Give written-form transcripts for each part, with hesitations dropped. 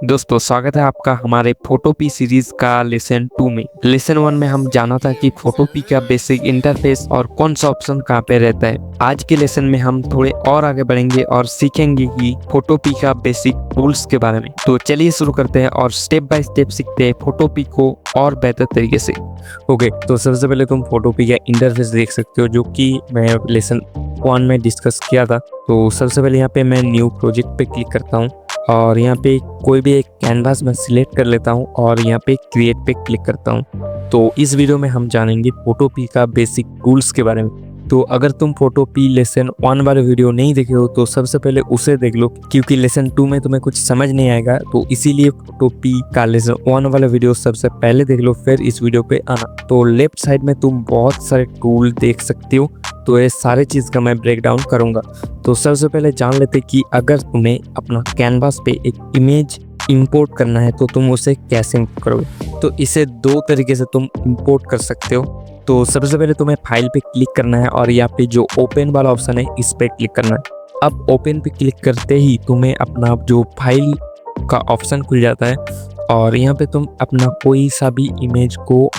दोस्तों स्वागत है आपका हमारे फोटोपी सीरीज का लेसन 2 में। लेसन 1 में हम जाना था कि फोटोपी का बेसिक इंटरफेस और कौन सा ऑप्शन कहाँ पे रहता है। आज के लेसन में हम थोड़े और आगे बढ़ेंगे और सीखेंगे कि फोटोपी का बेसिक टूल्स के बारे में। तो चलिए शुरू करते हैं और स्टेप बाय स्टेप सीखते हैं फोटोपी को और बेहतर तरीके से। ओके, तो सबसे पहले तुम फोटोपी का इंटरफेस देख सकते हो जो कि मैं लेसन 1 में डिस्कस किया था। तो सबसे पहले यहाँ पे मैं न्यू प्रोजेक्ट पे क्लिक करता हूँ और यहाँ पे कोई भी एक कैनवास में सिलेक्ट कर लेता हूँ और यहाँ पे क्रिएट पे क्लिक करता हूँ। तो इस वीडियो में हम जानेंगे फोटोपी का बेसिक टूल्स के बारे में। तो अगर तुम फोटोपी लेसन 1 वाले वीडियो नहीं देखे हो तो सबसे पहले उसे देख लो, क्योंकि लेसन 2 में तुम्हें कुछ समझ नहीं आएगा। तो इसीलिए फोटोपी का लेसन 1 वाला वीडियो सबसे पहले देख लो, फिर इस वीडियो पे आना। तो लेफ्ट साइड में तुम बहुत सारे टूल देख सकते हो, तो ये सारे चीज़ का मैं ब्रेक डाउन करूँगा। तो सबसे पहले जान लेते कि अगर तुम्हें अपना कैनवास पे एक इमेज इंपोर्ट करना है तो तुम उसे कैसे इंपोर्ट करोगे। तो इसे दो तरीके से तुम इंपोर्ट कर सकते हो। तो सबसे पहले तुम्हें फाइल पे क्लिक करना है और यहाँ पे जो ओपन वाला ऑप्शन है इस पे क्लिक करना है। अब ओपन पे क्लिक करते ही तुम्हें अपना जो फाइल का ऑप्शन खुल जाता है और यहाँ पे तुम अपना कोई सा भी इमेज को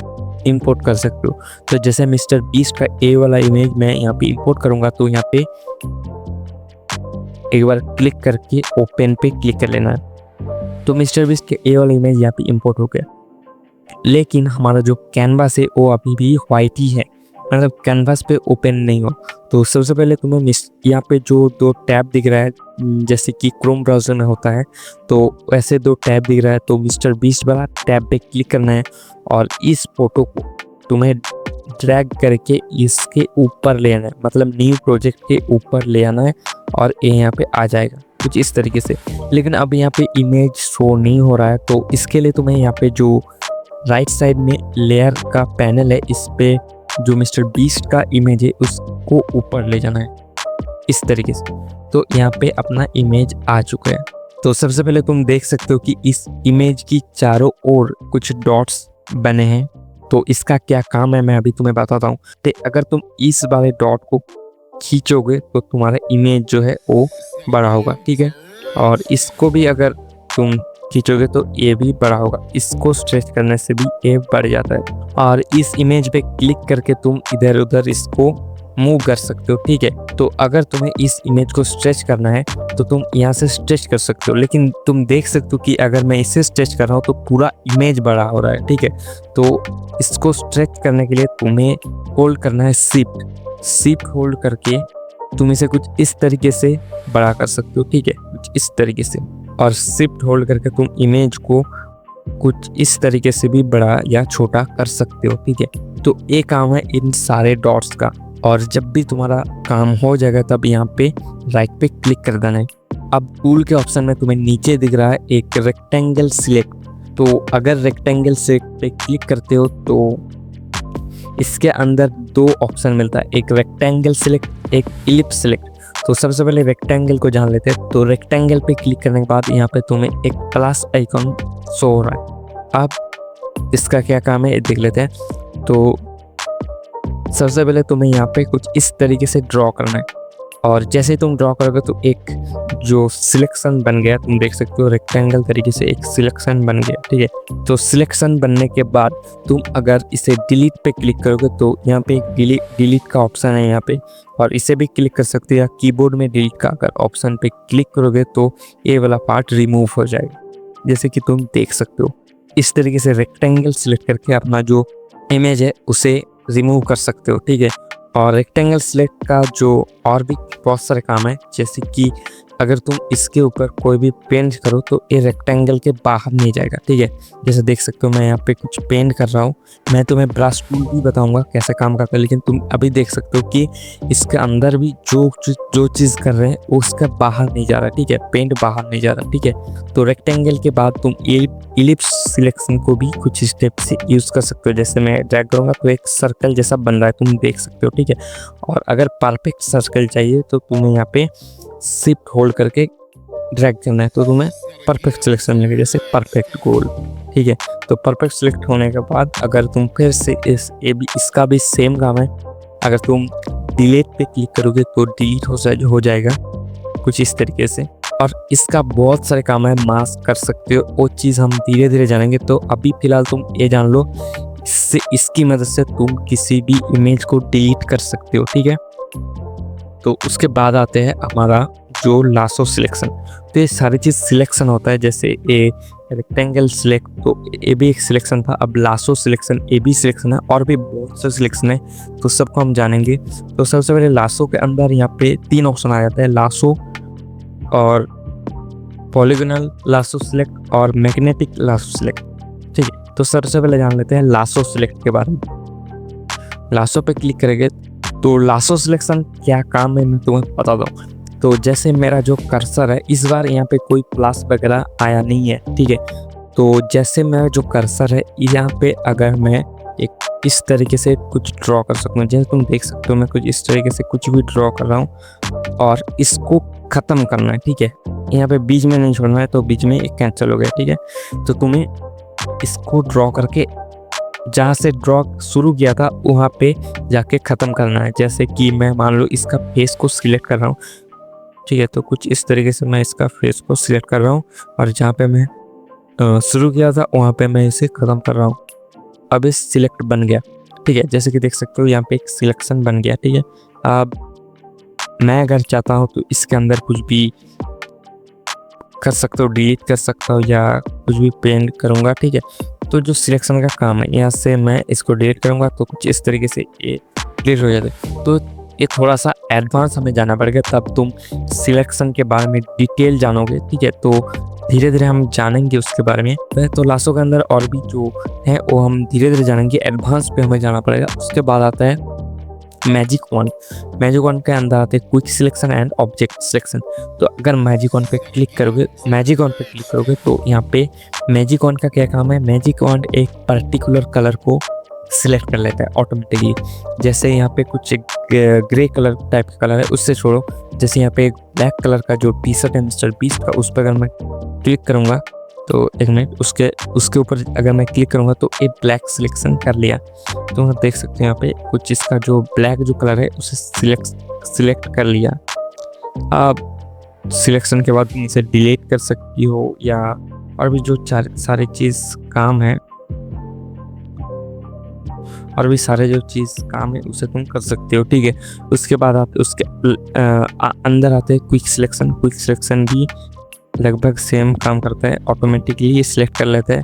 इंपोर्ट कर सकते हो। तो जैसे मिस्टर बीस्ट का ए वाला इमेज मैं यहाँ पे इंपोर्ट करूँगा, तो यहाँ पे एक बार क्लिक करके ओपन पे क्लिक कर लेना है। तो मिस्टर बीस्ट के ए वाला इमेज यहाँ पे इंपोर्ट हो गया, लेकिन हमारा जो कैनवास है वो अभी भी वाइट ही है, मतलब कैनवास पे ओपन नहीं हो। तो सबसे पहले तुम्हें यहाँ पे जो दो टैब दिख रहा है, जैसे कि क्रोम ब्राउज़र में होता है, तो वैसे दो टैब दिख रहा है। तो मिस्टर बीस्ट वाला टैब पे क्लिक करना है और इस फोटो को तुम्हें ड्रैग करके इसके ऊपर ले आना है, मतलब न्यू प्रोजेक्ट के ऊपर ले आना है और ये यहाँ पे आ जाएगा कुछ इस तरीके से। लेकिन अब यहाँ पे इमेज शो नहीं हो रहा है, तो इसके लिए तुम्हें यहाँ पे जो राइट साइड में लेयर का पैनल है, इस पे जो मिस्टर बीस्ट का इमेज है उसको ऊपर ले जाना है इस तरीके से। तो यहाँ पे अपना इमेज आ चुका है। तो सबसे पहले तुम देख सकते हो कि इस इमेज की चारों ओर कुछ डॉट्स बने हैं। तो इसका क्या काम है मैं अभी तुम्हें बताता हूँ। तो अगर तुम इस वाले डॉट को खींचोगे तो तुम्हारा इमेज जो है वो बड़ा होगा, ठीक है। और इसको भी अगर तुम खींचोगे तो ये भी बड़ा होगा, इसको स्ट्रेच करने से भी ये बढ़ जाता है। और इस इमेज पे क्लिक करके तुम इधर उधर इसको मूव कर सकते हो, ठीक है। तो अगर तुम्हें इस इमेज को स्ट्रेच करना है तो तुम यहाँ से स्ट्रेच कर सकते हो, लेकिन तुम देख सकते हो कि अगर मैं इसे स्ट्रेच कर रहा हूँ तो पूरा इमेज बड़ा हो रहा है, ठीक है। तो इसको स्ट्रेच करने के लिए तुम्हें होल्ड करना है शिफ्ट होल्ड करके तुम इसे कुछ इस तरीके से बड़ा कर सकते हो, ठीक है, कुछ इस तरीके से। और शिफ्ट होल्ड करके तुम इमेज को कुछ इस तरीके से भी बड़ा या छोटा कर सकते हो, ठीक है। तो ये काम है इन सारे डॉट्स का। और जब भी तुम्हारा काम हो जाएगा तब यहाँ पे राइट पे क्लिक कर देना है। अब टूल के ऑप्शन में तुम्हें नीचे दिख रहा है एक रेक्टेंगल सिलेक्ट। तो अगर रेक्टेंगल सिलेक्ट पे क्लिक करते हो तो इसके अंदर दो ऑप्शन मिलता है, एक रेक्टेंगल सिलेक्ट, एक इलिप्स सिलेक्ट। तो सबसे पहले रेक्टेंगल को जान लेते हैं। तो रेक्टेंगल पे क्लिक करने के बाद यहाँ पे तुम्हें एक प्लस आइकॉन शो हो रहा है। अब इसका क्या काम है ये देख लेते हैं। तो सबसे पहले तुम्हें यहाँ पे कुछ इस तरीके से ड्रॉ करना है और जैसे तुम ड्रॉ करोगे तो एक जो सिलेक्शन बन गया, तुम देख सकते हो रेक्टेंगल तरीके से एक सिलेक्शन बन गया, ठीक है। तो सिलेक्शन बनने के बाद तुम अगर इसे डिलीट पे क्लिक करोगे तो यहाँ पे एक डिलीट का ऑप्शन है यहाँ पे, और इसे भी क्लिक कर सकते हो, या कीबोर्ड में डिलीट का अगर ऑप्शन पे क्लिक करोगे तो ये वाला पार्ट रिमूव हो जाएगा, जैसे कि तुम देख सकते हो। इस तरीके से रेक्टेंगल सिलेक्ट करके अपना जो इमेज है उसे रिमूव कर सकते हो, ठीक है। और रेक्टेंगल सिलेक्ट का जो और भी बहुत सारे काम है, जैसे कि अगर तुम इसके ऊपर कोई भी पेंट करो तो ये रेक्टेंगल के बाहर नहीं जाएगा, ठीक है। जैसे देख सकते हो मैं यहाँ पे कुछ पेंट कर रहा हूँ, मैं तुम्हें ब्रश टूल भी बताऊंगा कैसे काम करता है, लेकिन तुम अभी देख सकते हो कि इसके अंदर भी जो चीज़ कर रहे हैं वो उसका बाहर नहीं जा रहा, ठीक है, पेंट बाहर नहीं जा रहा, ठीक है। तो रेक्टेंगल के बाद तुम इलिप्स सिलेक्शन को भी कुछ स्टेप से यूज़ कर सकते हो। जैसे मैं ड्रैग करूँगा तो एक सर्कल जैसा बन रहा है, तुम देख सकते हो, ठीक है। और अगर परफेक्ट सर्कल चाहिए तो तुम्हें यहाँ पे शिफ्ट होल्ड करके ड्रैग करना है, तो तुम्हें परफेक्ट सिलेक्शन मिलेगा, जैसे परफेक्ट गोल, ठीक है। तो परफेक्ट सिलेक्ट होने के बाद अगर तुम फिर से इसका भी सेम काम है, अगर तुम डिलीट पे क्लिक करोगे तो डिलीट हो जाएगा कुछ इस तरीके से। और इसका बहुत सारे काम है, मास्क कर सकते हो, वो चीज़ हम धीरे धीरे जानेंगे। तो अभी फ़िलहाल तुम ये जान लो, इससे इसकी मदद से तुम किसी भी इमेज को डिलीट कर सकते हो, ठीक है। तो उसके बाद आते हैं हमारा जो लासो सिलेक्शन। तो ये सारी चीज़ सिलेक्शन होता है, जैसे ए रेक्टेंगल सिलेक्ट, तो ये भी एक सिलेक्शन था। अब लासो सिलेक्शन, ए भी सिलेक्शन है, और भी बहुत से सिलेक्शन है, तो सबको हम जानेंगे। तो सबसे पहले लासो के अंदर यहाँ पे 3 ऑप्शन आ जाता है, लासो और पॉलीगोनल लासो सिलेक्ट और मैग्नेटिक लासो सिलेक्ट, ठीक है। तो सबसे पहले जान लेते हैं लासो सिलेक्ट के बारे में। लासो पे क्लिक करेंगे तो लासो सिलेक्शन क्या काम है मैं तुम्हें बता दूँ। तो जैसे मेरा जो कर्सर है, इस बार यहाँ पे कोई प्लस वगैरह आया नहीं है, ठीक है। तो जैसे मेरा जो कर्सर है यहाँ पे, अगर मैं एक इस तरीके से कुछ ड्रॉ कर सकूँ, जैसे तुम देख सकते हो मैं कुछ इस तरीके से कुछ भी ड्रॉ कर रहा हूँ और इसको ख़त्म करना है, ठीक है। यहाँ पे बीच में नहीं छोड़ना है, तो बीच में एक कैंसिल हो गया, ठीक है। तो तुम्हें इसको ड्रॉ करके जहाँ से ड्रॉ शुरू किया था वहाँ पे जाके ख़त्म करना है। जैसे कि मैं मान लो इसका फेस को सिलेक्ट कर रहा हूँ, ठीक है। तो कुछ इस तरीके से मैं इसका फेस को सिलेक्ट कर रहा हूँ और जहाँ पे मैं शुरू किया था वहाँ पे मैं इसे ख़त्म कर रहा हूँ। अब इस सिलेक्ट बन गया, ठीक है। जैसे कि देख सकते हो यहाँ पे एक सिलेक्शन बन गया, ठीक है। अब मैं अगर चाहता हूँ तो इसके अंदर कुछ भी कर सकता हूँ, डिलीट कर सकता हूँ या कुछ भी पेंट करूँगा, ठीक है। तो जो सिलेक्शन का काम है, यहाँ से मैं इसको डिलीट करूँगा तो कुछ इस तरीके से ये डिलीट हो जाता है। तो ये थोड़ा सा एडवांस हमें जाना पड़ेगा, तब तुम सिलेक्शन के बारे में डिटेल जानोगे, ठीक है। तो धीरे धीरे हम जानेंगे उसके बारे में। तो लासो के अंदर और भी जो है वो हम धीरे धीरे जानेंगे, एडवांस पे हमें जाना पड़ेगा। उसके बाद आता है मैजिक वन। मैजिक वन के अंदर आते हैं quick selection and object selection. तो अगर मैजिक वन पे क्लिक करोगे तो यहाँ पे मैजिक वन का क्या काम है, मैजिक वन एक पर्टिकुलर कलर को सिलेक्ट कर लेता है ऑटोमेटिकली। जैसे यहाँ पे कुछ ग्रे कलर टाइप का कलर है, उससे छोड़ो। जैसे यहाँ पे एक ब्लैक कलर का जो टी शर्ट है मिस्टर बीस्ट का, उस पर अगर मैं क्लिक करूँगा तो एक मिनट, उसके ऊपर अगर मैं क्लिक करूँगा तो एक ब्लैक सिलेक्शन कर लिया। तो आप देख सकते हैं यहाँ पे कुछ इसका जो ब्लैक जो कलर है उसे सिलेक्ट कर लिया। अब सिलेक्शन के बाद तुम इसे डिलीट कर सकती हो, या और भी जो सारे चीज़ काम है, और भी सारे जो चीज़ काम है उसे तुम कर सकते हो, ठीक है। उसके बाद आप उसके अंदर आते हैं क्विक सिलेक्शन भी लगभग सेम काम करता है, ऑटोमेटिकली सिलेक्ट कर लेता है।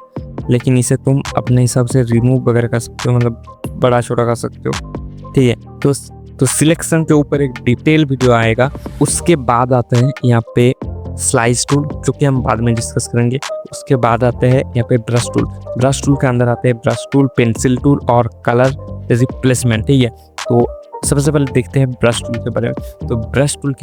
लेकिन इसे तुम अपने हिसाब से रिमूव वगैरह कर सकते हो, मतलब बड़ा छोटा कर सकते हो, ठीक है। तो सिलेक्शन के ऊपर एक डिटेल वीडियो आएगा। उसके बाद आते हैं यहाँ पे स्लाइस टूल, जो कि हम बाद में डिस्कस करेंगे। उसके बाद आते हैं यहाँ पे ब्रश टूल के अंदर आते हैं ब्रश टूल, पेंसिल टूल और कलर रिप्लेसमेंट, ठीक है। तो सबसे पहले देखते हैं ब्रश टूल के बारे में। तो ब्रश टूल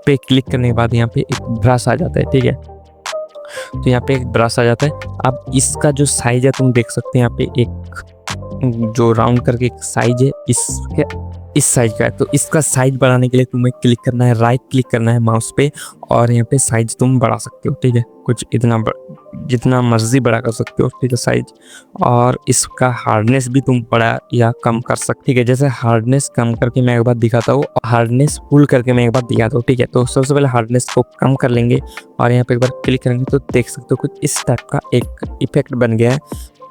पे क्लिक करने के बाद यहाँ पे एक ब्रश आ जाता है, ठीक है। तो यहाँ पे एक ब्रश आ जाता है। अब इसका जो साइज है तुम देख सकते हैं, यहाँ पे एक जो राउंड करके एक साइज है, इस साइज का है। तो इसका साइज बढ़ाने के लिए तुम्हें क्लिक करना है, राइट क्लिक करना है माउस पे, और यहाँ पे साइज तुम बढ़ा सकते हो, ठीक है। कुछ इतना जितना मर्जी बड़ा कर सकते हो, ठीक है, साइज। और इसका हार्डनेस भी तुम बड़ा या कम कर सकते, ठीक है। जैसे हार्डनेस कम करके मैं एक बार दिखाता हूँ, हार्डनेस फुल करके मैं एक बार दिखाता हूँ, ठीक है। तो सबसे पहले हार्डनेस को कम कर लेंगे और यहाँ पे एक बार क्लिक करेंगे तो देख सकते हो कुछ इस टाइप का एक इफेक्ट बन गया है।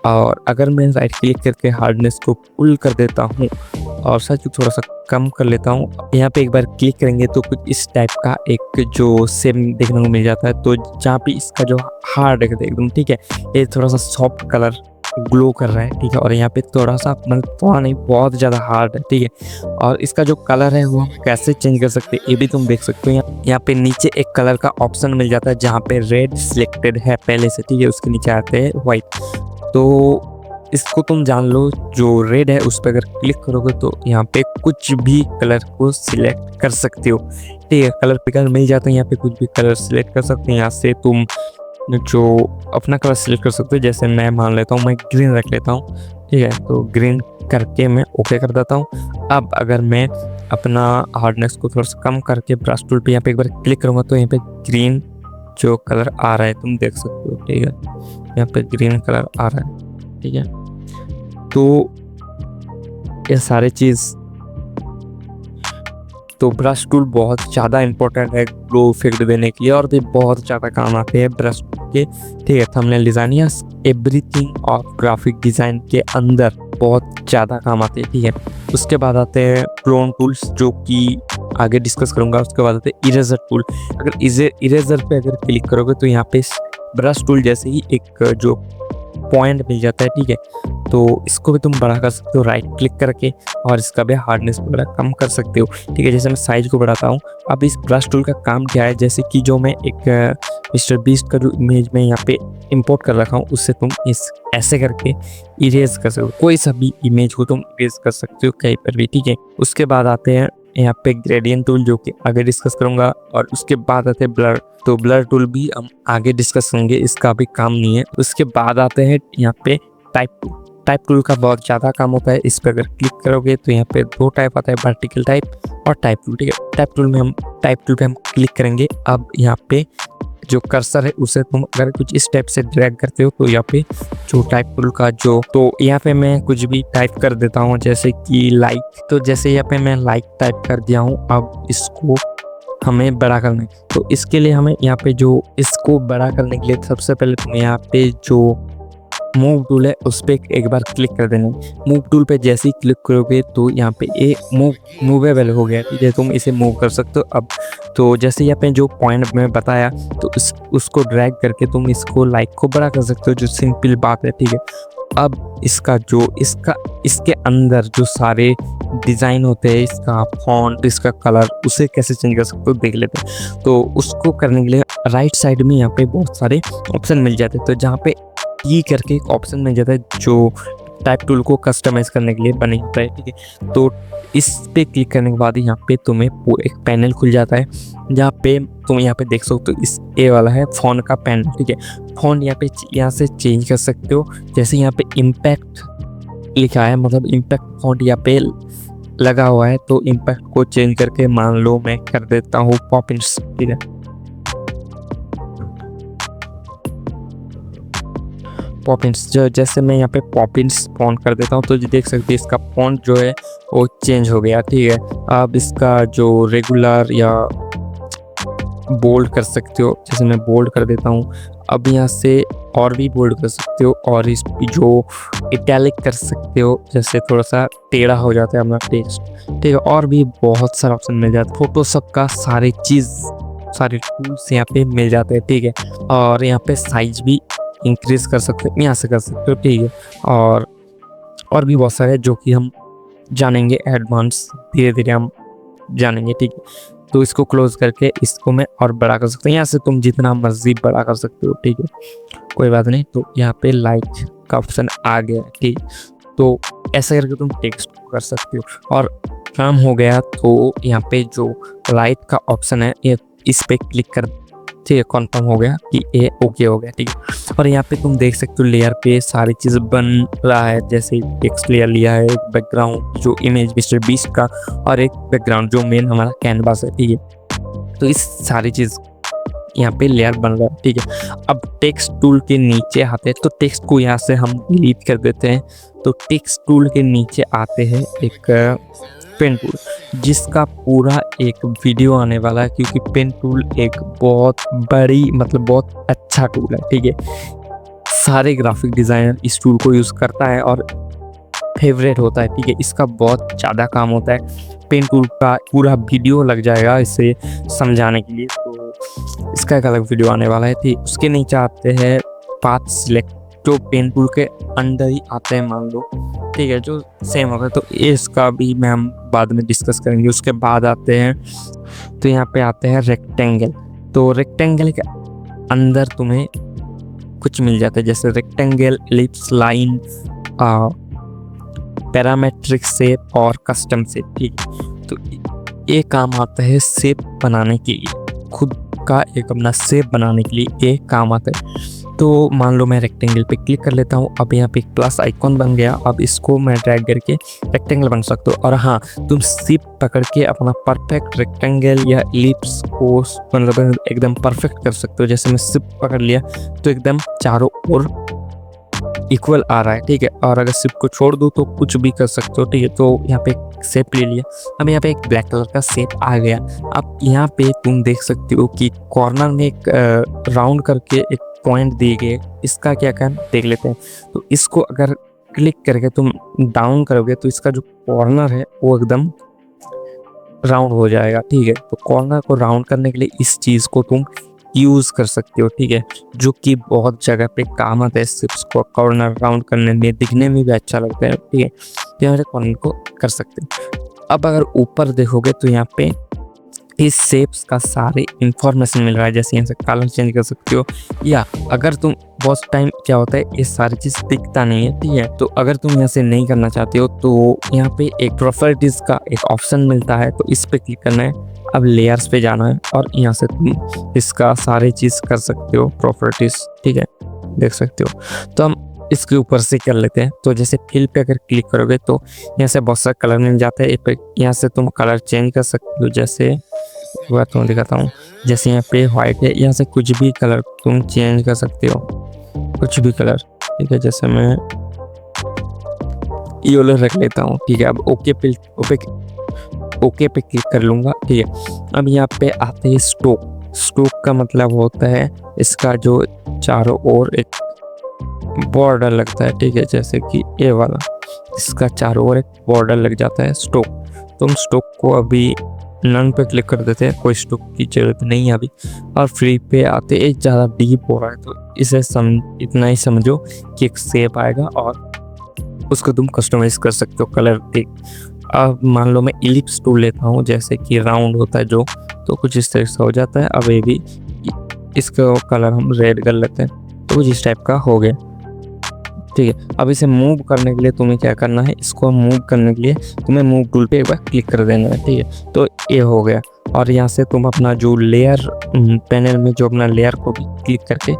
और अगर मैं राइट क्लिक करके हार्डनेस को फुल कर देता हूँ और साइज को थोड़ा सा कम कर लेता हूँ, यहाँ पे एक बार क्लिक करेंगे तो कुछ इस टाइप का एक जो सेम देखने को मिल जाता है। तो जहाँ पे इसका जो हार्ड है एकदम, ठीक है, ये थोड़ा सा सॉफ्ट कलर ग्लो कर रहा है, ठीक है। और यहाँ पे थोड़ा सा मतलब थोड़ा नहीं, बहुत ज़्यादा हार्ड है, ठीक है। और इसका जो कलर है वो कैसे चेंज कर सकते हैं ये भी तुम देख सकते हो। यहाँ पे नीचे एक कलर का ऑप्शन मिल जाता है जहाँ पे रेड सिलेक्टेड है पहले से, ठीक है। उसके नीचे आते हैं व्हाइट। तो इसको तुम जान लो, जो रेड है उस पर अगर क्लिक करोगे तो यहाँ पे कुछ भी कलर को सिलेक्ट कर सकते हो, ठीक है। कलर पिकर मिल जाता है, यहाँ पे कुछ भी कलर सिलेक्ट कर सकते हैं। यहाँ से तुम जो अपना कलर सिलेक्ट कर सकते हो। जैसे मैं मान लेता हूँ, मैं ग्रीन रख लेता हूँ, ठीक है। तो ग्रीन करके मैं ओके कर देता हूँ। अब अगर मैं अपना हार्डनेस को थोड़ा सा कम करके ब्रश टूल पे यहाँ पे एक बार क्लिक करूँगा तो यहाँ पे ग्रीन जो कलर आ रहा है तुम देख सकते हो, ठीक है। यहाँ पे ग्रीन कलर आ रहा है, ठीक है। तो ये सारे चीज़ तो ब्रश टूल बहुत ज़्यादा इंपॉर्टेंट है ग्लो इफेक्ट देने के लिए और भी बहुत ज़्यादा काम आते हैं ब्रश के। ठीक है, थंबनेल डिज़ाइन या एवरीथिंग और ग्राफिक डिज़ाइन के अंदर बहुत ज़्यादा काम आते हैं। ठीक है, उसके बाद आते हैं क्लोन टूल्स जो कि आगे डिस्कस करूँगा। उसके बाद आते हैं इरेजर टूल। अगर इरेजर पे अगर क्लिक करोगे तो यहाँ पे ब्रश टूल जैसे ही एक जो पॉइंट मिल जाता है। ठीक है, तो इसको भी तुम बड़ा कर सकते हो राइट क्लिक करके और इसका भी हार्डनेस वगैरह कम कर सकते हो। ठीक है, जैसे मैं साइज को बढ़ाता हूँ। अब इस ब्रश टूल का काम क्या है, जैसे कि जो मैं एक मिस्टर बीस्ट का जो इमेज में यहाँ पे इंपोर्ट कर रखा हूँ उससे तुम इस ऐसे करके इरेज कर सकते हो। कोई सा भी इमेज को तुम इरेज कर सकते हो कहीं पर भी। ठीक है, उसके बाद आते हैं यहाँ पे ग्रेडियंट टूल जो कि आगे डिस्कस करूंगा और उसके बाद आते हैं ब्लर। तो ब्लर टूल भी हम आगे डिस्कस करेंगे, इसका भी काम नहीं है। उसके बाद आते हैं यहाँ पे टाइप टूल। टाइप टूल का बहुत ज़्यादा काम होता है। इस पर अगर क्लिक करोगे तो यहाँ पे 2 टाइप आता है, वर्टिकल टाइप और टाइप टूल। ठीक है, टाइप टूल पे हम क्लिक करेंगे। अब यहाँ पे जो कर्सर है उसे तुम अगर कुछ इस टाइप से ड्रैग करते हो तो यहाँ पे जो टाइप टूल का जो, तो यहाँ पे मैं कुछ भी टाइप कर देता हूँ जैसे कि लाइक। तो जैसे यहाँ पे मैं लाइक टाइप कर दिया हूँ। अब इसको हमें बड़ा करना है, तो इसके लिए हमें यहाँ पे जो इसको बड़ा करने के लिए सबसे पहले तुम यहाँ पे जो मूव टूल है उस पर एक बार क्लिक कर देना। मूव टूल पे जैसे ही क्लिक करोगे तो यहाँ पे एक मूवेबल हो गया। ठीक है, तुम इसे मूव कर सकते हो। अब तो जैसे यहाँ पे जो पॉइंट मैं बताया तो उसको ड्रैग करके तुम इसको लाइक को बड़ा कर सकते हो, जो सिंपल बात है। ठीक है, अब इसके अंदर जो सारे डिज़ाइन होते हैं, इसका फॉन्ट, इसका कलर, उसे कैसे चेंज कर सकते हो देख लेते हैं। तो उसको करने के लिए राइट साइड में यहाँ पे बहुत सारे ऑप्शन मिल जाते हैं। तो जहाँ पे की करके एक ऑप्शन मिल जाता है जो टाइप टूल को कस्टमाइज करने के लिए बने होता है। ठीक है, तो इस पे क्लिक करने के बाद यहाँ पे तुम्हें एक पैनल खुल जाता है जहाँ पे तुम यहाँ पे देख सकते हो इस ए वाला है फॉन्ट का पैनल। ठीक है, फॉन्ट यहाँ से चेंज कर सकते हो। जैसे यहाँ पे इम्पैक्ट लिखा है, मतलब इम्पैक्ट फॉन्ट यहाँ पे लगा हुआ है, तो इम्पैक्ट को चेंज करके मान लो मैं कर देता हूँ पॉपिंस। ठीक है, पॉपिंस जैसे मैं यहाँ पे पॉपिंस फॉन्ट कर देता हूँ तो देख सकते हैं इसका फॉन्ट जो है वो चेंज हो गया। ठीक है, अब इसका जो रेगुलर या बोल्ड कर सकते हो, जैसे मैं बोल्ड कर देता हूँ। अब यहाँ से और भी बोल्ड कर सकते हो और इस जो इटैलिक कर सकते हो, जैसे थोड़ा सा टेढ़ा हो जाता है अपना टेक्स्ट। ठीक है, और भी बहुत सारा ऑप्शन मिल जाता है। फोटोशॉप का सारे टूल्स यहाँ पे मिल जाते हैं। ठीक है, और यहाँ पे साइज भी इंक्रीज कर सकते हो, यहाँ से कर सकते हो। ठीक है, और भी बहुत सारे जो कि हम जानेंगे एडवांस, धीरे धीरे हम जानेंगे। ठीक है, तो इसको क्लोज करके इसको मैं और बड़ा कर सकता हूँ। यहाँ से तुम जितना मर्जी बड़ा कर सकते हो। ठीक है, कोई बात नहीं। तो यहाँ पे लाइक का ऑप्शन आ गया। ठीक, तो ऐसा करके तुम टेक्स्ट कर सकते हो और काम हो गया। तो यहाँ पे जो राइट का ऑप्शन है ये इस पे क्लिक कर, ठीक है, कन्फर्म हो गया कि ये ओके हो गया। ठीक है, और यहाँ पे तुम देख सकते हो लेयर पे सारी चीज़ बन रहा है। जैसे टेक्स्ट लेयर लिया है, एक बैकग्राउंड जो इमेज मिस्टर बीस्ट का और एक बैकग्राउंड जो मेन हमारा कैनवास है। ठीक है, तो इस सारी चीज़ यहाँ पे लेयर बन रहा है। ठीक है, अब टेक्स्ट टूल के नीचे आते हैं तो टेक्स्ट को यहाँ से हम डिलीट कर देते हैं। तो टेक्स्ट टूल के नीचे आते हैं एक पेन टूल, जिसका पूरा एक वीडियो आने वाला है, क्योंकि पेन टूल एक बहुत बड़ी, मतलब बहुत अच्छा टूल है। ठीक है, सारे ग्राफिक डिज़ाइनर इस टूल को यूज़ करता है और फेवरेट होता है। ठीक है, इसका बहुत ज़्यादा काम होता है। पेन टूल का पूरा वीडियो लग जाएगा इसे समझाने के लिए, तो इसका एक अलग वीडियो आने वाला है। ठीक, उसके नीचे आते हैं पाथ सिलेक्ट, जो पेन टूल के अंदर ही आते हैं मान लो। ठीक है, जो सेम होगा, तो इसका भी मैं हम बाद में डिस्कस करेंगे। उसके बाद आते हैं तो यहाँ पे आते हैं रेक्टेंगल। तो रेक्टेंगल के अंदर तुम्हें कुछ मिल जाता है, जैसे rectangle, ellipse, line, parametric shape और कस्टम शेप। ठीक है, तो ये काम आता है शेप बनाने के लिए, खुद का एक अपना शेप बनाने के लिए ये काम आता है। तो मान लो मैं रेक्टेंगल पे क्लिक कर लेता हूँ। अब यहाँ पे एक प्लस आइकॉन बन गया। अब इसको मैं ड्रैग करके रेक्टेंगल बन सकता हूँ। और हाँ, तुम शिफ्ट पकड़ के अपना परफेक्ट रेक्टेंगल या एलिप्स को मतलब एकदम परफेक्ट कर सकते हो। जैसे मैं शिफ्ट पकड़ लिया तो एकदम चारों ओर इक्वल आ रहा है, ठीक है। और अगर सिप को छोड़ दो तो कुछ भी कर सकते हो, ठीक है। तो यहाँ पे शेप ले लिया, अब यहाँ पे एक ब्लैक कलर का शेप आ गया। अब यहाँ पे तुम देख सकते हो कि कॉर्नर में एक राउंड करके एक पॉइंट दिए गए, इसका क्या करना देख लेते हैं। तो इसको अगर क्लिक करके तुम डाउन करोगे तो इसका जो कॉर्नर है वो एकदम राउंड हो जाएगा, ठीक है। तो कॉर्नर को राउंड करने के लिए इस चीज़ को तुम यूज़ कर सकते हो, ठीक है, जो कि बहुत जगह पे काम आता है। सिप्स को कॉर्नर राउंड करने में, दिखने में भी अच्छा लगता है, ठीक है। तो यहाँ कॉर्नर को कर सकते हो। अब अगर ऊपर देखोगे तो यहाँ पे इस शेप्स का सारे इंफॉर्मेशन मिल रहा है, जैसे यहाँ से कलर चेंज कर सकते हो, या अगर तुम बहुत टाइम क्या होता है ये सारी चीज़ दिखता नहीं है, ठीक है। तो अगर तुम यहाँ से नहीं करना चाहते हो तो यहाँ पे एक प्रॉपर्टीज का एक ऑप्शन मिलता है, तो इस पे क्लिक करना है। अब लेयर्स पे जाना है और यहाँ से तुम इसका सारी चीज़ कर सकते हो, प्रॉपर्टीज, ठीक है, देख सकते हो। तो हम इसके ऊपर से कर लेते हैं। तो जैसे फिल पे अगर क्लिक करोगे तो यहाँ से बहुत सारा कलर मिल जाता है। यहाँ से तुम कलर चेंज कर सकते हो, जैसे वह तुम्हें दिखाता हूँ। जैसे यहाँ पे व्हाइट है, यहाँ से कुछ भी कलर तुम चेंज कर सकते हो, कुछ भी कलर, ठीक है। जैसे मैं येलो रख लेता हूँ, ठीक है। अब ओके पे क्लिक कर लूँगा, ठीक है। अब यहाँ पे आते हैं स्ट्रोक। स्ट्रोक का मतलब होता है इसका जो चारों ओर एक बॉर्डर लगता है, ठीक है, जैसे कि ये वाला, इसका चारों ओर एक बॉर्डर लग जाता है स्ट्रोक। तो हम स्ट्रोक को अभी नन पे क्लिक कर देते हैं, कोई स्ट्रोक की जरूरत नहीं है अभी। और फ्री पे आते एक ज़्यादा डीप हो रहा है तो इसे इतना ही समझो कि एक शेप आएगा और उसको तुम कस्टमाइज कर सकते हो कलर देख। अब मान लो मैं इलिप्स टूल लेता हूँ, जैसे कि राउंड होता है जो, तो कुछ इस तरह से हो जाता है। अब ये भी इसका कलर हम रेड कर लेते हैं, तो कुछ इस टाइप का हो गया, ठीक है। अब इसे मूव करने के लिए तुम्हें क्या करना है, इसको मूव करने के लिए तुम्हें मूव टूल पे एक बार क्लिक कर देना है, ठीक है। तो ये हो गया। और यहाँ से तुम अपना जो लेयर पैनल में जो अपना लेयर को भी क्लिक करके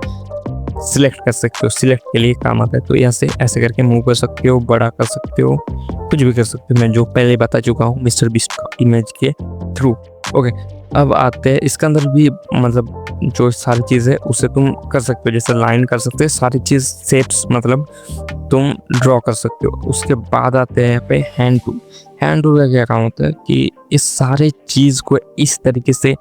सिलेक्ट कर सकते हो, सिलेक्ट के लिए काम आता है। तो यहाँ से ऐसे करके मूव कर सकते हो, बड़ा कर सकते हो, कुछ भी कर सकते हो, मैं जो पहले बता चुका हूँ मिस्टर बीस्ट का इमेज के थ्रू, ओके। अब आते हैं इसके अंदर भी, मतलब जो सारी चीज़ है उसे तुम कर सकते हो, जैसे लाइन कर सकते हो, सारी चीज़ शेप्स मतलब तुम ड्रॉ कर सकते हो। उसके बाद आते हैं यहाँ पे हैंड टूल। हैंड टूल का क्या काम होता है कि इस सारे चीज़ को इस तरीके से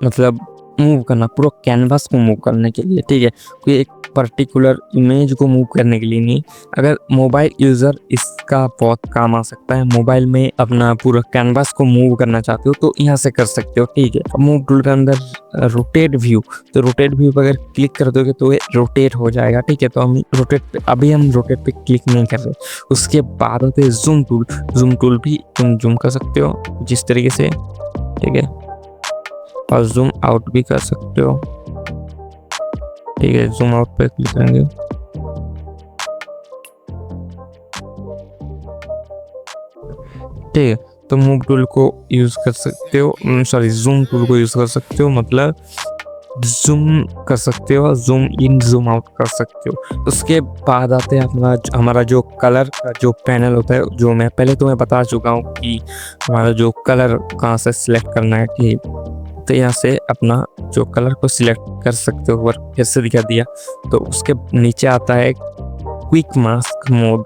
मतलब मूव करना, पूरा कैनवास को मूव करने के लिए, ठीक है, कोई एक पर्टिकुलर इमेज को मूव करने के लिए नहीं। अगर मोबाइल यूज़र इसका बहुत काम आ सकता है, मोबाइल में अपना पूरा कैनवास को मूव करना चाहते हो तो यहाँ से कर सकते हो, ठीक है। अब मूव टूल के अंदर रोटेट व्यू, तो रोटेट व्यू पर अगर क्लिक कर दोगे तो ये रोटेट हो जाएगा, ठीक है। तो हम रोटेट पे, अभी हम रोटेट पे क्लिक नहीं कर रहे। उसके बाद आते हैं जूम टूल। जूम टूल भी तुम जूम कर सकते हो जिस तरीके से, ठीक है, और जूम आउट भी कर सकते हो, ठीक है। जूम आउट पे क्लिक करेंगे, ठीक है। तो मूव टूल को यूज कर सकते हो, सॉरी जूम टूल को यूज कर सकते हो, मतलब जूम कर सकते हो, जूम इन जूम आउट कर सकते हो। उसके बाद आते हैं अपना हमारा जो कलर का जो पैनल होता है, जो मैं पहले तुम्हें बता चुका हूँ कि हमारा जो कलर कहाँ से सिलेक्ट करना है, ठीक। तो यहाँ से अपना जो कलर को सिलेक्ट कर सकते हो, ऊपर फिर से दिखा दिया। तो उसके नीचे आता है quick mask mode.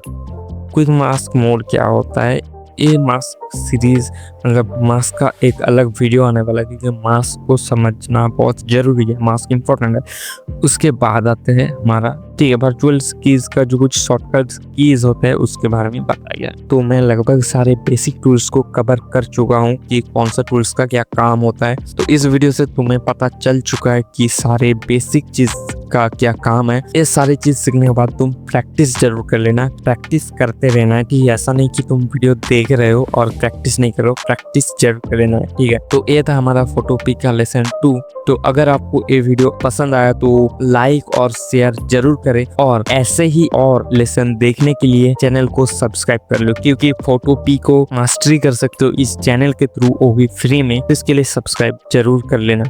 Quick mask mode क्या होता है, ये मास्क सीरीज मतलब मास्क का एक अलग वीडियो आने वाला है, क्योंकि मास्क को समझना बहुत जरूरी है, मास्क इंपॉर्टेंट है। उसके बाद आते हैं हमारा, ठीक है, वर्चुअल कीज का जो कुछ शॉर्टकट कीज होते हैं उसके बारे में बताया गया। तो मैं लगभग सारे बेसिक टूल्स को कवर कर चुका हूँ कि कौन सा टूल्स का क्या काम होता है। तो इस वीडियो से तुम्हें पता चल चुका है कि सारे बेसिक चीज का क्या काम है। ये सारी चीज सीखने के बाद तुम प्रैक्टिस जरूर कर लेना, प्रैक्टिस करते रहना है, ठीक है। ऐसा नहीं कि तुम वीडियो देख रहे हो और प्रैक्टिस नहीं करो, प्रैक्टिस जरूर कर लेना है, ठीक है। तो ये था हमारा फोटोपी का लेसन 2। तो अगर आपको ये वीडियो पसंद आया तो लाइक और शेयर जरूर करें, और ऐसे ही और लेसन देखने के लिए चैनल को सब्सक्राइब कर लो, क्योंकि फोटोपी को मास्टरी कर सकते हो इस चैनल के थ्रू, वो भी फ्री में। इसके लिए सब्सक्राइब जरूर कर लेना।